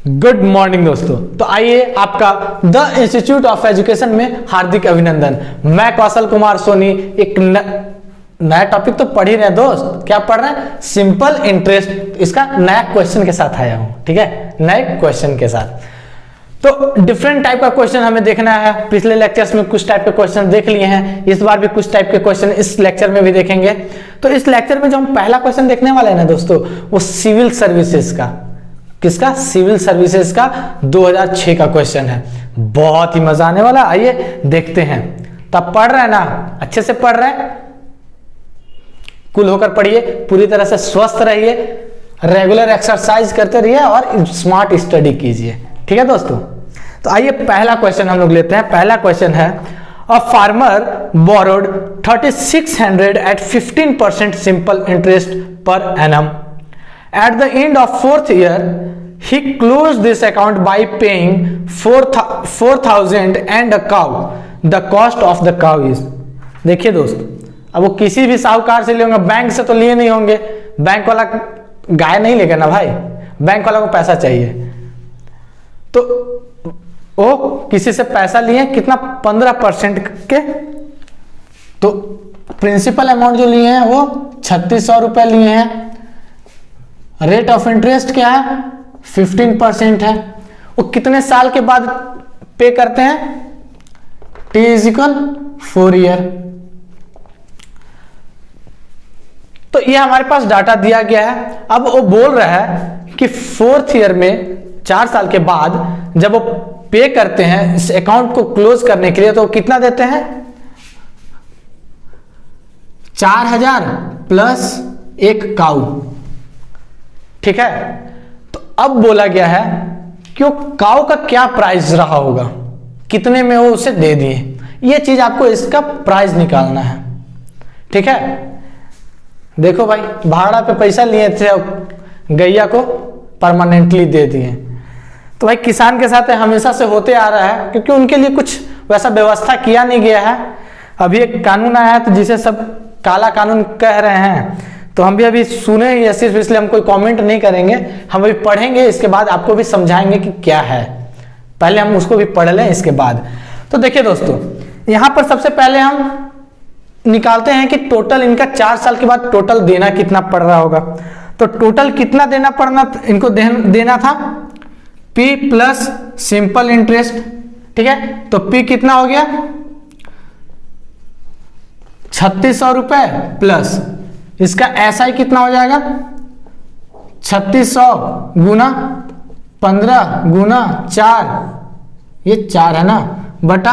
Good morning दोस्तों। तो आइए आपका द इंस्टीट्यूट ऑफ एजुकेशन में हार्दिक अभिनंदन। मैं कौशल कुमार सोनी एक नया टॉपिक तो पढ़ ही रहे दोस्त। क्या पढ़ रहे हैं? Simple interest. इसका नया क्वेश्चन के साथ आया हूं, ठीक है, नए क्वेश्चन के साथ। तो डिफरेंट टाइप का क्वेश्चन हमें देखना है। पिछले लेक्चर्स में कुछ टाइप के क्वेश्चन देख लिए हैं, इस बार भी कुछ टाइप के क्वेश्चन इस लेक्चर में भी देखेंगे। तो इस लेक्चर में जो हम पहला क्वेश्चन देखने वाले हैं ना दोस्तों, वो सिविल सर्विसेज का, किसका? सिविल सर्विसेज का 2006 का क्वेश्चन है। बहुत ही मजा आने वाला, आइए देखते हैं। तब पढ़ रहे हैं ना, अच्छे से पढ़ रहे हैं, कूल होकर पढ़िए, पूरी तरह से स्वस्थ रहिए, रेगुलर एक्सरसाइज करते रहिए और स्मार्ट स्टडी कीजिए, ठीक है दोस्तों। तो आइए पहला क्वेश्चन हम लोग लेते हैं। पहला क्वेश्चन है, a farmer borrowed 3600 at 15% simple interest per annum. At the end of 4th year, he closed this account by paying 4,000 and a cow. The cost of the cow is। देखिए दोस्त, अब वो किसी भी साहूकार से लिए होंगे, बैंक से तो लिए नहीं होंगे। बैंक वाला गाय नहीं लेगा ना भाई, बैंक वाला को पैसा चाहिए। तो वो किसी से पैसा लिए, कितना? 15% के। तो प्रिंसिपल अमाउंट जो लिए हैं वो 3600 रुपए लिए हैं। रेट ऑफ इंटरेस्ट क्या है? 15% है। वो कितने साल के बाद पे करते हैं? T = 4 year. तो ये हमारे पास डाटा दिया गया है। अब वो बोल रहा है कि 4th ईयर में, 4 साल के बाद जब वो पे करते हैं इस अकाउंट को क्लोज करने के लिए, तो कितना देते हैं? 4000 प्लस एक काऊ, ठीक है। तो अब बोला गया है कि वो काऊ का क्या प्राइस रहा होगा, कितने में वो उसे दे दिए। ये चीज आपको इसका प्राइस निकालना है, ठीक है। देखो भाई, भाड़ा पे पैसा लिए थे, गैया को परमानेंटली दे दिए। तो भाई किसान के साथ हमेशा से होते आ रहा है, क्योंकि उनके लिए कुछ वैसा व्यवस्था किया नहीं गया है। अभी एक कानून आया है, तो जिसे सब काला कानून कह रहे हैं, तो हम भी अभी सुने ही, सिर्फ इसलिए हम कोई कमेंट नहीं करेंगे। हम अभी पढ़ेंगे, इसके बाद आपको भी समझाएंगे कि क्या है। पहले हम उसको भी पढ़ लें, इसके बाद। तो देखिए दोस्तों, यहां पर सबसे पहले हम निकालते हैं कि टोटल इनका 4 साल के बाद टोटल देना कितना पड़ रहा होगा। तो टोटल कितना देना पड़ना इनको देना था? P प्लस सिंपल इंटरेस्ट, ठीक है। तो P कितना हो गया? 3600 रुपए प्लस इसका SI कितना हो जाएगा? 3600 गुना 15 गुना 4, ये 4 है ना, बटा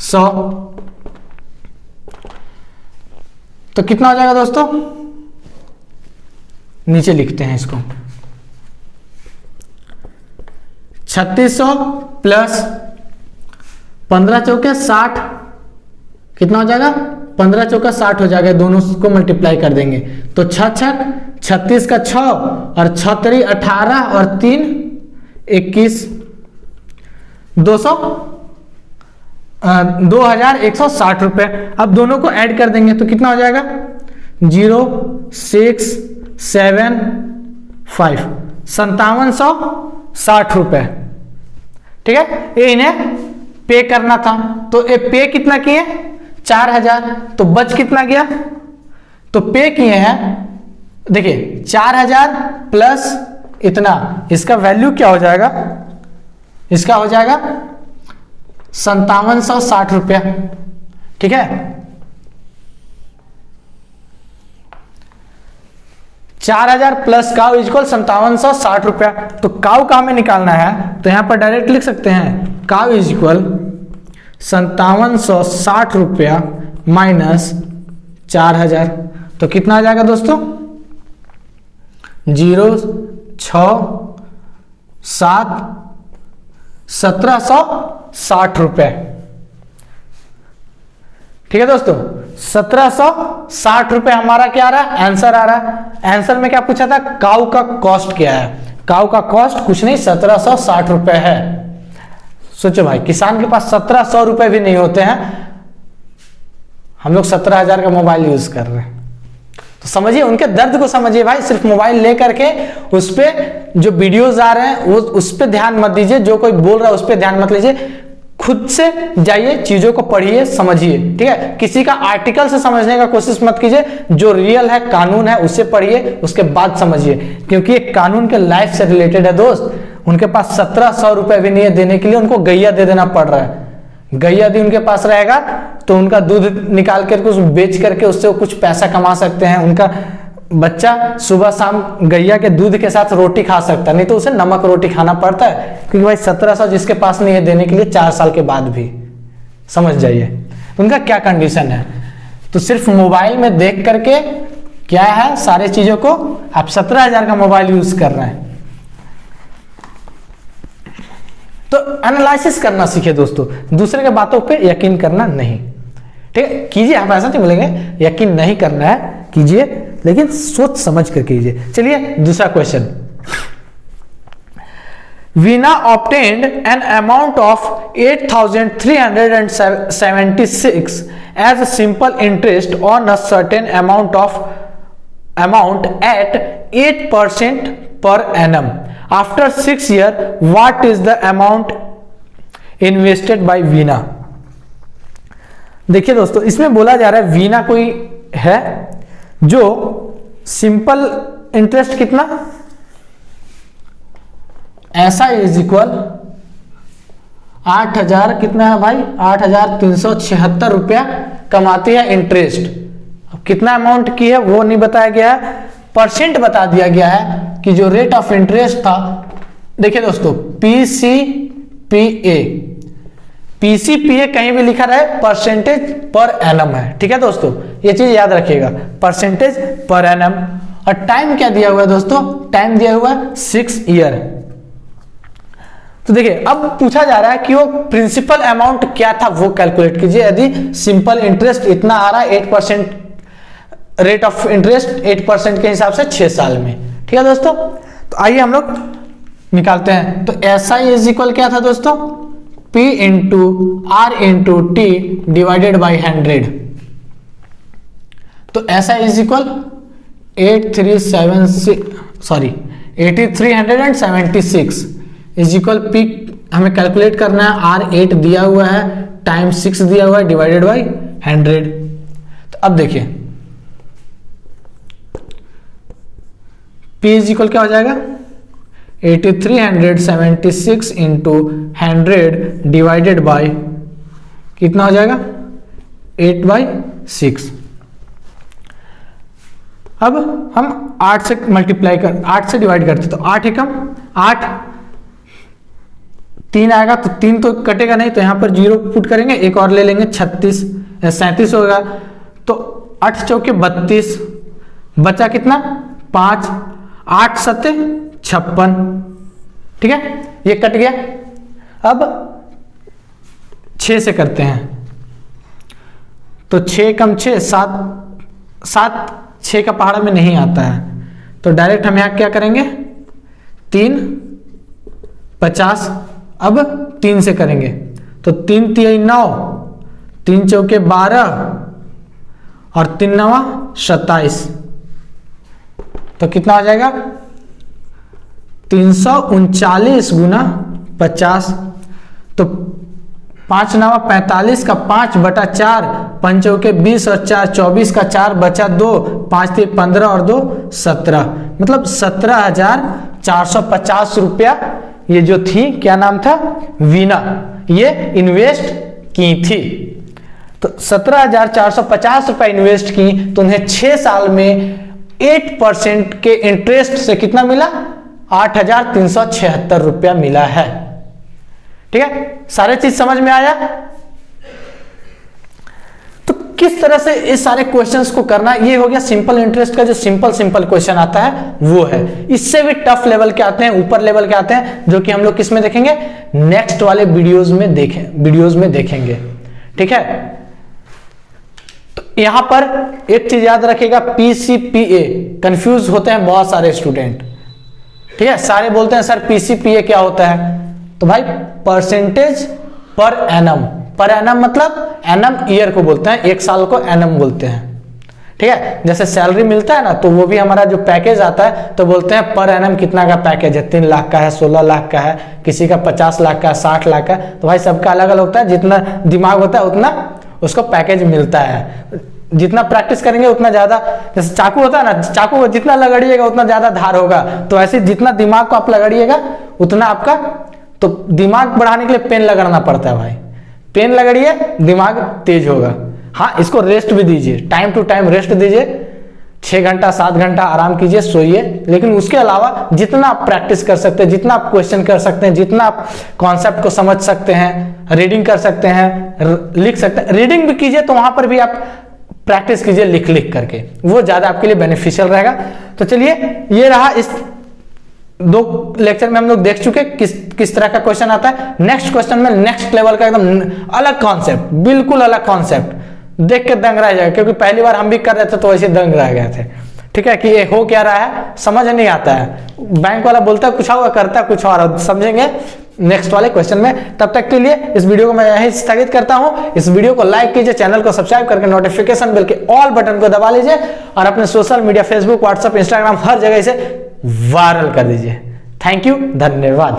100। तो कितना हो जाएगा दोस्तों? नीचे लिखते हैं इसको। 3600 प्लस 15 चौके 60, कितना हो जाएगा? 15 चौका 60 हो जाएगा। दोनों को मल्टीप्लाई कर देंगे तो 6 छक 36 का 6 और 6 3 18 और 3 21, 2160 रुपए। अब दोनों को ऐड कर देंगे तो कितना हो जाएगा? 0675, 5760 रुपए, ठीक है। ये इन्हें पे करना था। तो ये पे कितना किए? 4000। तो बच कितना गया? तो पे किए हैं, देखिए 4000 प्लस इतना, इसका वैल्यू क्या हो जाएगा? इसका हो जाएगा 5760 रुपया, ठीक है। 4000 प्लस काउ इक्वल 5760 रुपया। तो काउ का हमें निकालना है, तो यहां पर डायरेक्ट लिख सकते हैं काउ इज इक्वल 5760 रुपया माइनस 4000। तो कितना आ जाएगा दोस्तों? 0 6 7 1760 रुपए, ठीक है दोस्तों। 1760 रुपए हमारा क्या आ रहा है? आंसर आ रहा है। आंसर में क्या पूछा था? काऊ का कॉस्ट क्या है? काऊ का कॉस्ट कुछ नहीं, 1760 रुपए है। सोचो भाई, किसान के पास 1700 रुपए भी नहीं होते हैं, हम लोग 17000 का मोबाइल यूज कर रहे हैं। तो समझिए, उनके दर्द को समझिए भाई। सिर्फ मोबाइल लेकर के उस पे जो वीडियोस आ रहे हैं वो उस पे ध्यान मत दीजिए, जो कोई बोल रहा है उस पे ध्यान मत लीजिए। खुद से जाइए, चीजों को पढ़िए, समझिए, ठीक है। किसी का आर्टिकल से समझने का कोशिश मत कीजिए, जो रियल है, कानून है, उसे पढ़िए, उसके बाद समझिए, क्योंकि ये कानून के लाइफ से रिलेटेड है दोस्त। उनके पास 1700 रुपए भी नहीं है देने के लिए, उनको गैया दे देना पड़ रहा है। गैया यदि उनके पास रहेगा तो उनका दूध निकाल करके उसको बेच करके उससे वो कुछ पैसा कमा सकते हैं। उनका बच्चा सुबह शाम गैया के दूध के साथ रोटी खा सकता है, नहीं तो उसे नमक रोटी खाना पड़ता है, क्योंकि भाई 1700 जिसके पास नहीं है देने के लिए 4 साल के बाद भी, समझ जाइए उनका क्या कंडीशन है। तो सिर्फ मोबाइल में देख करके क्या है, सारे चीजों को आप 17,000 का मोबाइल यूज कर रहे हैं। तो एनालिसिस करना सीखे दोस्तों, दूसरे के बातों पे यकीन करना नहीं, ठीक है। कीजिए, हम ऐसा नहीं बोलेंगे यकीन नहीं करना है, कीजिए, लेकिन सोच समझ कर कीजिए। चलिए दूसरा question. Veena obtained an amount of 8,376 as simple interest on a certain amount at 8% per annum. After 6 years, what is the amount invested by Veena? देखिए दोस्तों, इसमें बोला जा रहा है वीना कोई है जो सिंपल इंटरेस्ट कितना, ऐसा इज इक्वल 8,000 कितना है भाई, 8,376 रुपया कमाती है इंटरेस्ट। कितना अमाउंट की है वो नहीं बताया गया है, परसेंट बता दिया गया है कि जो रेट ऑफ इंटरेस्ट था। देखिए दोस्तों, पीसीपीए कहीं भी लिखा रहे परसेंटेज पर एनम है, ठीक है दोस्तों, ये चीज याद रखिएगा, परसेंटेज पर एनम। और टाइम क्या दिया हुआ है दोस्तों, टाइम दिया हुआ है 6 years। तो देखिए अब पूछा जा रहा है कि वो प्रिंसिपल अमाउंट क्या था वो कैलकुलेट कीजिए। यदि सिंपल इंटरेस्ट इतना आ रहा है 8% रेट ऑफ इंटरेस्ट 8% के हिसाब से 6 साल में, ठीक है दोस्तों। तो आइए हम लोग निकालते हैं। तो एस आई इज इक्वल क्या था दोस्तों, P into R into T divided by 100। तो S I is equal 8376 is equal to, P calculate करना है, आर 8 दिया हुआ है, टाइम 6 दिया हुआ है, डिवाइडेड बाई 100। तो अब देखिए P इज इक्वल क्या हो जाएगा, 8376 इंटू 100 डिवाइडेड बाई कितना हो जाएगा, 8/6। अब हम 8 से मल्टीप्लाई कर, 8 से डिवाइड करते तो 8 एकम 8, 3 आएगा तो 3 तो कटेगा नहीं, तो यहां पर 0 पुट करेंगे, एक और ले लेंगे, 37 होगा। तो 8 चौके 32, बचा कितना 5, 8 7 56, ठीक है, ये कट गया। अब 6 से करते हैं, तो 6 कम 6 7 6 का पहाड़ा में नहीं आता है, तो डायरेक्ट हम यहां क्या करेंगे, 3 50। अब 3 से करेंगे तो 3 3 9, 3 चौके 12 और 3 9 27, तो कितना हो जाएगा 339 गुना 50। तो 5 9 45 का 5/4, 5 चौके 20 और 4 24 का 4 बचा 2, 5 3 15 और 2 17, मतलब 17,450 रुपया ये जो थी, क्या नाम था, वीना, ये इन्वेस्ट की थी। तो 17,450 रुपया इन्वेस्ट की, तो उन्हें 6 साल में 8% के इंटरेस्ट से कितना मिला, 8,376 रुपया मिला है, ठीक है। सारे चीज समझ में आया। तो किस तरह से इस सारे क्वेश्चंस को करना, ये हो गया सिंपल इंटरेस्ट का जो सिंपल क्वेश्चन आता है वो है। इससे भी टफ लेवल के आते हैं, ऊपर लेवल के आते हैं, जो कि हम लोग किस में देखेंगे, नेक्स्ट वाले वीडियोस में देखेंगे, ठीक है। तो यहां पर एक चीज याद रखिएगा, पीसीपीए, कंफ्यूज होते हैं बहुत सारे स्टूडेंट, ठीक है। सारे बोलते हैं सर पीसीपीए क्या होता है, तो भाई percentage per annum, per annum मतलब एनम ईयर को बोलते हैं, एक साल को एनम बोलते हैं, ठीक है। जैसे सैलरी मिलता है ना, तो वो भी हमारा जो पैकेज आता है तो बोलते हैं पर एनम कितना का पैकेज है, 3 लाख का है, 16 लाख का है, किसी का 50 लाख का है, 60 लाख का है। तो भाई सबका अलग अलग होता है, जितना दिमाग होता है उतना उसको पैकेज मिलता है। जितना प्रैक्टिस करेंगे उतना ज्यादा, जैसे चाकू होता है ना, चाकू को जितना लगड़िएगा उतना ज्यादा धार होगा, तो ऐसे जितना दिमाग को आप लगड़िएगा उतना आपका, तो दिमाग बढ़ाने के लिए पेन लगड़ना पड़ता है भाई, पेन लगड़िए दिमाग तेज होगा। हाँ, इसको रेस्ट भी दीजिए, टाइम टू टाइम रेस्ट दीजिए, 6 घंटा 7 घंटा आराम कीजिए, सोइए। लेकिन उसके अलावा जितना आप प्रैक्टिस कर सकते हैं, जितना आप क्वेश्चन कर सकते हैं, जितना आप कॉन्सेप्ट को समझ सकते हैं, रीडिंग कर सकते हैं, लिख सकते हैं, रीडिंग भी कीजिए, तो वहां पर भी आप प्रैक्टिस कीजिए लिख लिख करके, वो ज्यादा आपके लिए बेनिफिशियल रहेगा। तो चलिए, ये रहा, इस 2 लेक्चर में हम लोग देख चुके किस तरह का क्वेश्चन आता है। नेक्स्ट क्वेश्चन में नेक्स्ट लेवल का एकदम अलग कॉन्सेप्ट, बिल्कुल अलग कॉन्सेप्ट, देख के दंग रह जाएगा, क्योंकि पहली बार हम भी कर रहे थे तो ऐसे दंग रह गए थे। ठीक है, कि ये हो क्या रहा है समझ नहीं आता है, बैंक वाला बोलता है कुछ और, करता है कुछ और, समझेंगे नेक्स्ट वाले क्वेश्चन में। तब तक के लिए इस वीडियो को मैं यहीं स्थगित करता हूं। इस वीडियो को लाइक कीजिए, चैनल को सब्सक्राइब करके नोटिफिकेशन बेल के ऑल बटन को दबा लीजिए, और अपने social media Facebook, WhatsApp, Instagram हर जगह इसे वायरल कर दीजिए। थैंक यू, धन्यवाद।